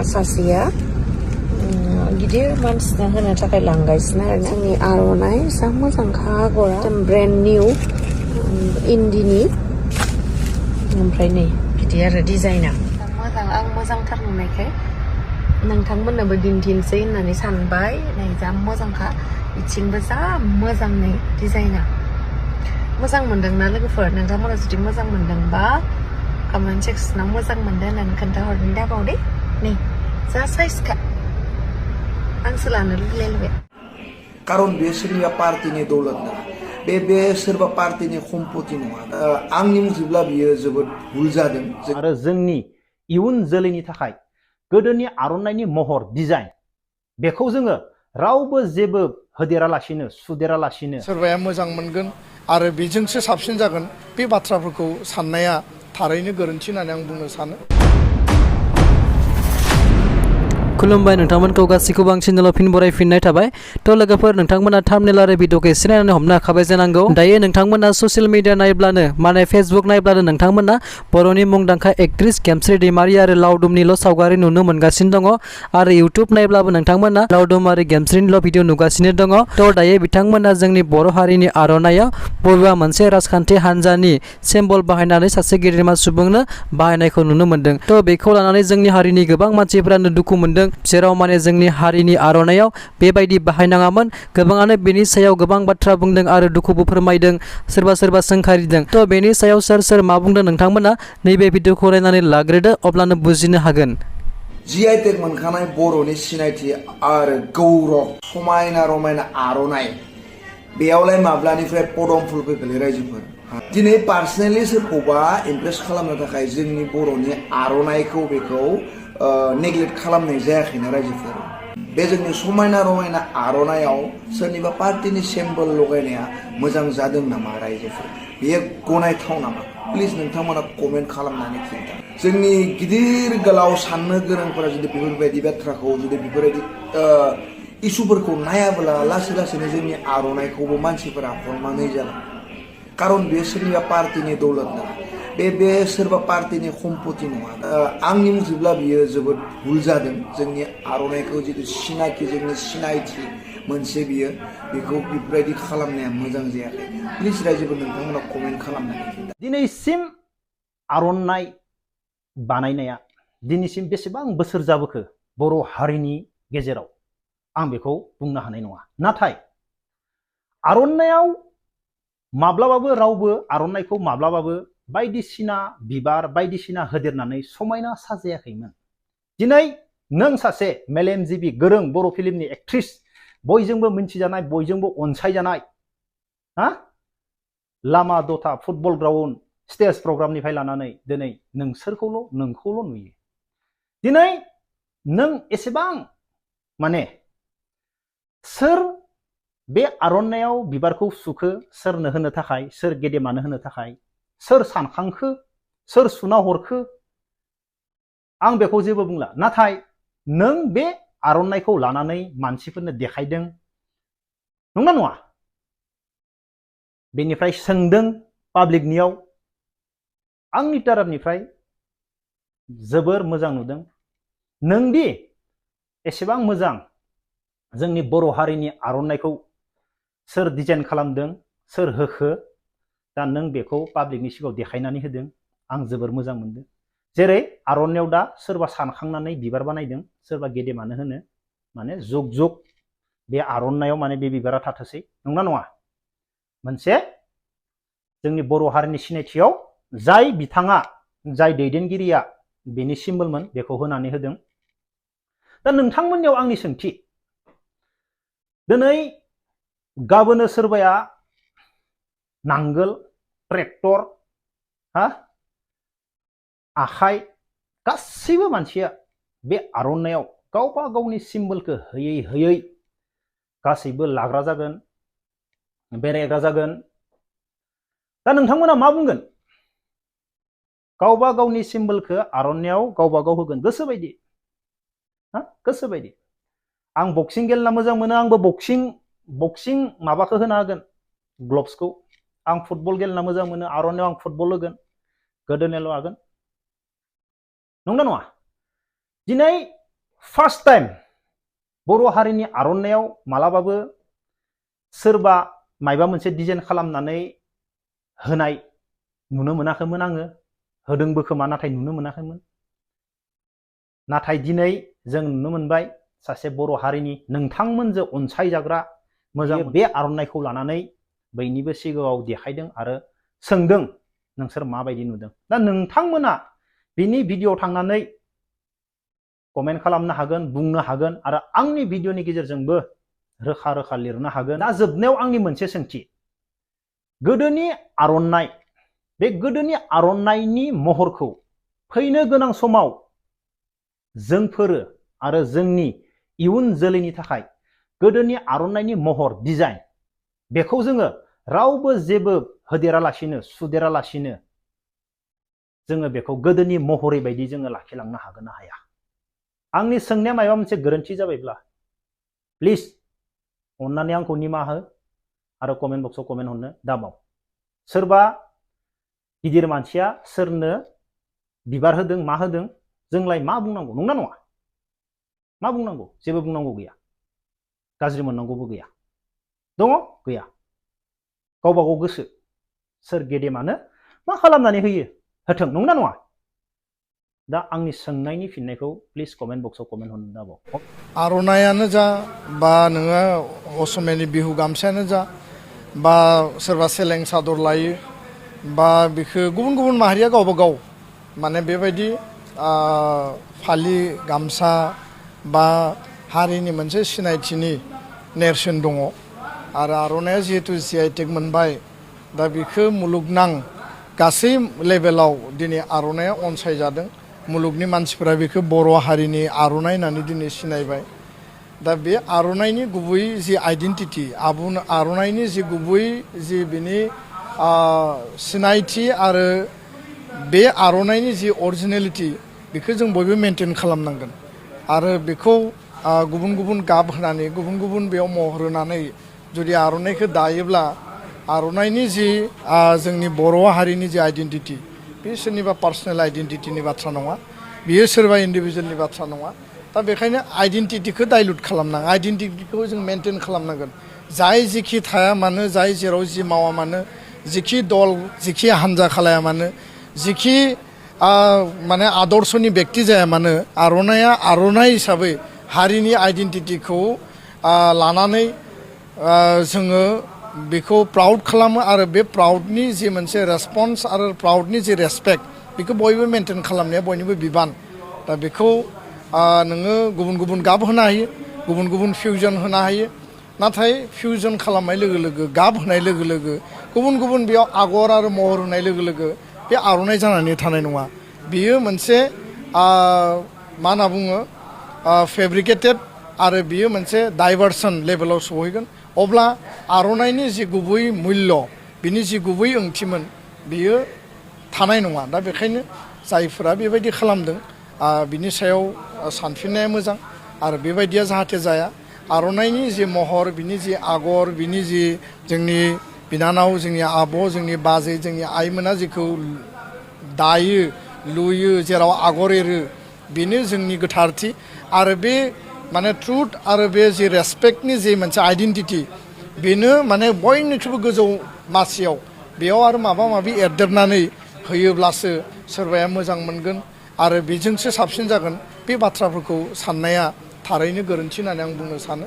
सासेया गिदिर मानसिनो होनो थाखाय लांगासिनो आरो जोंनि आर'नाइ जा मोजांखा आगरा ब्रेन्ड निउ इन्दिनि ओमफ्राय नै बिदि आरो डिजाइना मोजां आं मोजांथार नुनायखाय नोंथांमोननोबो दिन्थिनोसै होननानै सानबाय नै जा मोजांखा बिथिंबो जा मोजां नै डिजाइना मोजां मोनदोंना लोगोफोर नोंथांमोना जुदि मोजां मोनदोंबा कमेन्ट सेक्सनाव मोजां मोनदों होननानै खोन्थाहरनो दाबाव दे नै जा साइजखा आंसो लानो लुगैलायबाय कारन बे सोरनिबा पार्टीनि दौलत नङा बे सोरबा पार्टीनि सम्पति नङा आंनि मथेब्ला बियो जोबोद भुल जादों आरो जोंनि इयुन जोलैनि थाखाय गोदोनि आर'नाइनि महर डिजाइन बेखौ जोङो रावबो जेबो होदेरालासिनो सुदेरालासिनो सोरबाया मोजां मोनगोन आरो बेजोंसो साबसिन जागोन बे बाथ्राफोरखौ साननाया थारैनो गोरोन्थि होननानै आं बुंनो सानो खुलुमबाय नोंथांमोनखौ गासैखौबो आं चेनेलाव फिन बरायफिननाय थाबाय थ' लोगोफोर नोंथांमोना थाम्बनेल आरो भिडिअखौ एसे नायनानै हमनो हाखाबाय जानांगौ दायो नोंथांमोना ससियेल मिडिया नायब्लानो माने फेसबुक नायब्लानो नोंथांमोना बर'नि मुंदांखा एक्ट्रेस गेमस्रि दैमारी आरो लावदुमनिल' सावगारि नुनो मोनगासिनो दङ आरो इउटुब नायब्लाबो नोंथांमोना लावदुम आरो गेमस्रिनिल' भिडिअ नुगासिनो दङ थ' दायो बिथांमोना जोंनि बर' हारिनि आर'नाइयाव बबेबा मोनसे राजखान्थि हान्जानि सिम्बल बाहायनानै सासे गेदेमा सुबुंनो बाहायनायखौ नुनो मोन्दों थ' बेखौ लानानै जोंनि हारिनि गोबां मानसिफोरानो दुखु मोन्दों जेराव माने जोंनि हारिनि आर'नाइयाव बेबायदि बाहायनाङामोन गोबाङानो बेनि सायाव गोबां बाथ्रा बुंदों आरो दुखुबो फोरमायदों सोरबा सोरबा सोंखारिदों थ' बेनि सायाव सोर मा बुंदों नोंथांमोना नैबे भिडिअखौ नायनानै लाग्रोदो अब्लानो बुजिनो हागोन GI टेग मोनखानाय बर'नि सिनायथि आरो गौरब समायना रमायना आर'नाइ बेयावलाय माब्लानिफ्राय पदम फुलबो गोलै रायजोफोर दिनै पार्सनेलि सोरखौबा इमप्रेस खालामनो थाखाय जोंनि बर'नि आर'नाइखौ बेखौ नेग्लेक्ट खालामनाय जायाखैना रायजोफोर बे जोंनि समायना रमायना आर'नाइयाव सोरनिबा पार्टीनि सिम्बल लगायनाया मोजां जादों नामा रायजोफोर बेयो गनायथाव नामा प्लिज नोंथांमोना कमेन्ट खालामनानै खिन्था जोंनि गिदिर गोलाव साननो गोरोंफोरा जुदि बेफोरबायदि बाथ्राखौ जुदि बेफोरबायदि इसुफोरखौ नायाब्ला लासै लासैनो जोंनि आर'नाइखौबो मानसिफोरा हरनानै जागोन कारन बेयो सोरनिबा पार्टीनि दौलत नङा बे सोरबा पार्टीनि सम्पति नङा आंनि मथेब्ला बियो जोबोद भुल जादों जोंनि आर'नाइखौ जितु सिनाखि जोंनि सिनायथि मोनसे बियो बेखौ बेफोरबायदि खालामनाया मोजां जायाखै प्लिज रायजोफोर नोंथांमोना कमेन्ट खालामनानै खिन्था दिनैसिम आर'नाइ बानायनाया दिनैसिम बेसेबां बोसोर जाबोखो बर' हारिनि गेजेराव आं बेखौ बुंनो हानाय नङा नाथाय आर'नाइयाव माब्लाबाबो रावबो आर'नाइखौ माब्लाबाबो बायदिसिना बिबार बायदिसिना होदेरनानै समायना साजायाखैमोन दिनै नों सासे मेलेमजिबि गोरों बर' फिल्मनि एक्ट्रेस बयजोंबो मिन्थिजानाय बयजोंबो अनसायजानाय लामा दथा फुटबल ग्राउन्ड स्टेज प्रग्रामनिफ्राय लानानै दिनै नोंखौल' नुयो दिनै नों एसेबां माने सोर बे आर'नाइयाव बिबारखौ सुखो सोरनो होनो थाखाय सोर गेदेमानो होनो थाखाय सोर सानखांखो सोर सुना हरखो आं बेखौ जेबो बुंला नाथाय नों बे आर'नाइखौ लानानै मानसिफोरनो देखायदों नंना नङा बेनिफ्राय सोंदों पाब्लिकनियाव आंनि तरफनिफ्राय जोबोर मोजां नुदों नोंदि एसेबां मोजां जोंनि बर' हारिनि आर'नाइखौ सोर डिजाइन खालामदों सोर होखो दा नों बेखौ पाब्लिकनि सिगाङाव देखायनानै होदों आं जोबोर मोजां मोनदों जेरै आर'नाइयाव दा सोरबा सानखांनानै बिबार बानायदों सोरबा गेदेमानो होनो माने जुग जुग बे आर'नाइयाव माने बे बिबारा थाथोंसै नंना नङा मोनसे जोंनि बर' हारिनि सिनायथियाव जाय बिथाङा जाय दैदेनगिरिया बेनि सिम्बलमोन बेखौ होनानै होदों दा नोंथांमोननियाव आंनि सोंथि दिनै गाबोनो सोरबाया नांगोल ट्रेक्टर आखाइ गासैबो मानसिया बे आर'नाइयाव गावबा गावनि सिम्बलखौ होयै होयै गासैबो लाग्रा जागोन बेरायग्रा जागोन दा नोंथांमोना मा बुंगोन गावबा गावनि सिम्बलखौ आर'नाइयाव गावबा गाव होगोन गोसोबायदि गोसोबायदि आं बक्सिं गेलेना मोजां मोनो आंबो बक्सिं माबाखौ होना होगोन ग्लब्सखौ आं फुटबल गेलेना मोजां मोनो आर'नाइयाव आं फुटबल होगोन गोदोनायाव लागोन नंगौना नङा दिनै फार्स्ट टाइम बर' हारिनि आर'नायाव मालाबाबो सोरबा मायबा मोनसे डिजाइन खालामनानै होनाय नुनो मोनाखैमोन आङो होदोंबो खोमा नाथाय नुनो मोनाखैमोन नाथाय दिनै जों नुनो मोनबाय सासे बर' हारिनि नोंथांमोनजों अनसायजाग्रा मोजां बे आर'नाइखौ लानानै बयनिबो सिगाङाव देखायदों आरो सोंदों नोंसोर माबायदि नुदों दा नोंथांमोना बिनि भिडिअ थांनानै कमेन्ट खालामनो हागोन बुंनो हागोन आरो आंनि भिडिअनि गेजेरजोंबो रोखा रोखा लिरनो हागोन दा जोबनायाव आंनि मोनसे सोंथि गोदोनि आर'नाइ बे गोदोनि आर'नाइनि महरखौ फैनो गोनां समाव जोंफोरो आरो जोंनि इयुन जोलैनि थाखाय गोदोनि आर'नाइनि महर डिजाइन बेखौ जोङो रावबो जेबो होदेरालासिनो सुदेरालासिनो जोङो बेखौ गोदोनि महरै बायदि जोङो लाखिलांनो हागोन ना हाया आंनि सोंनाया माबा मोनसे गोरोन्थि जाबायब्ला प्लिज अन्नानै आंखौ निमाहा हो आरो कमेन्ट बक्सआव कमेन्ट हरनो दाबाव सोरबा गिदिर मानसिया सोरनो बिबार होदों मा होदों जोंलाय मा बुंनांगौ नंना नङा मा बुंनांगौ जेबो बुंनांगौ गैया गाज्रि मोननांगौबो गैया दङ गैया गावबा गाव गोसो सोर गेदेमानो मा खालामनानै होयो होथों नंना नङा दा आंनि सोंनायनि फिननायखौ प्लिज कमेन्ट बक्सआव कमेन्ट हरनो दाबाव आर'नायानो जा बा नोङो असमियानि बिहु गामसायानो जा बा सोरबा सेलें सादर लायो बा बेखौ गुबुन गुबुन माहारिया गावबा गाव माने बेबायदि फालि गामसा बा हारिनि मोनसे सिनायथिनि नेरसोन दङ आरो आर'नाया जिहेतु GI टेग मोनबाय दा बेखौ मुलुगनां गासै लेभेलाव दिनै आर'नाया अनसायजादों मुलुगनि मानसिफोरा बेखौ बर' हारिनि आर'नाइ होननानै दिनै सिनायबाय दा बे आर'नाइनि गुबै जि आइडेन्टिटि आर'नाइनि जि गुबै जि बिनि सिनायथि आरो बे आर'नाइनि जि अरिजिनेलिटि बेखौ जों बयबो मेनटेन खालामनांगोन आरो बेखौ गुबुन गुबुन गाब होनानै गुबुन गुबुन बेयाव महर होनानै जुदि आर'नाइखौ दायोब्ला आर'नाइनि जि जोंनि बर' हारिनि जि आइडेन्टिटि बे सोरनिबा पार्सनेल आइडेन्टिटिनि बाथ्रा नङा बियो सोरबा इन्डिभिजुवेलनि बाथ्रा नङा दा बेखायनो आइडेन्टिटिखौ डाइल्युट खालामनाङा आइडेन्टिटिखौ जों मेनटेन खालामनांगोन जाय जिखि थाया मानो जाय जेराव जि मावा मानो जिखि दल जिखि हान्जा खालाया मानो जिखि माने आदर्शनि बेक्ति जाया मानो आर'नाइया आर'नाइ हिसाबै हारिनि आइडेन्टिटिखौ लानानै जोङो बेखौ प्राउड खालामो आरो बे प्राउडनि जि मोनसे रेसपन्स आरो प्राउडनि जि रेसपेक्ट बेखौ बयबो मेनटेन खालामनाया बयनिबो बिबान दा बेखौ नोङो गुबुन गुबुन गाब होनो हायो गुबुन गुबुन फिउजन होनो हायो नाथाय फिउजन खालामनाय लोगो लोगो गाब होनाय लोगो लोगो गुबुन गुबुन बेयाव आगर आरो महर होनाय लोगो लोगो बे आर'नाइ जानानै थानाय नङा बियो मोनसे मा होनना बुङो फेब्रिकेटेड आरो बियो मोनसे डाइभार्सन लेभेलाव सहैगोन अब्ला आर'नाइनि जि गुबै मुल्य बिनि जि गुबै ओंथिमोन बियो थानाय नङा दा बेखायनो जायफोरा बेबायदि खालामदों बिनि सायाव सानफिननाया मोजां आरो बेबायदिया जाहाथे जाया आर'नाइनि जि महर बिनि जि आगर बिनि जि जोंनि बिनानाव जोंनि आब' जोंनि बाजै जोंनि आइमोना जेखौ दायो लुयो जेराव आगर एरो बेनो जोंनि गोथारथि आरो बे माने ट्रुथ आरो बे जि रेसपेक्टनि जि मोनसे आइडेन्टिटि बेनो माने बयनिख्रुइबो गोजौ मासियाव बेयाव आरो माबा माबि एरदेरनानै होयोब्लासो सोरबाया मोजां मोनगोन आरो बेजोंसो साबसिन जागोन बे बाथ्राफोरखौ साननाया थारैनो गोरोन्थि होननानै आं बुंनो सानो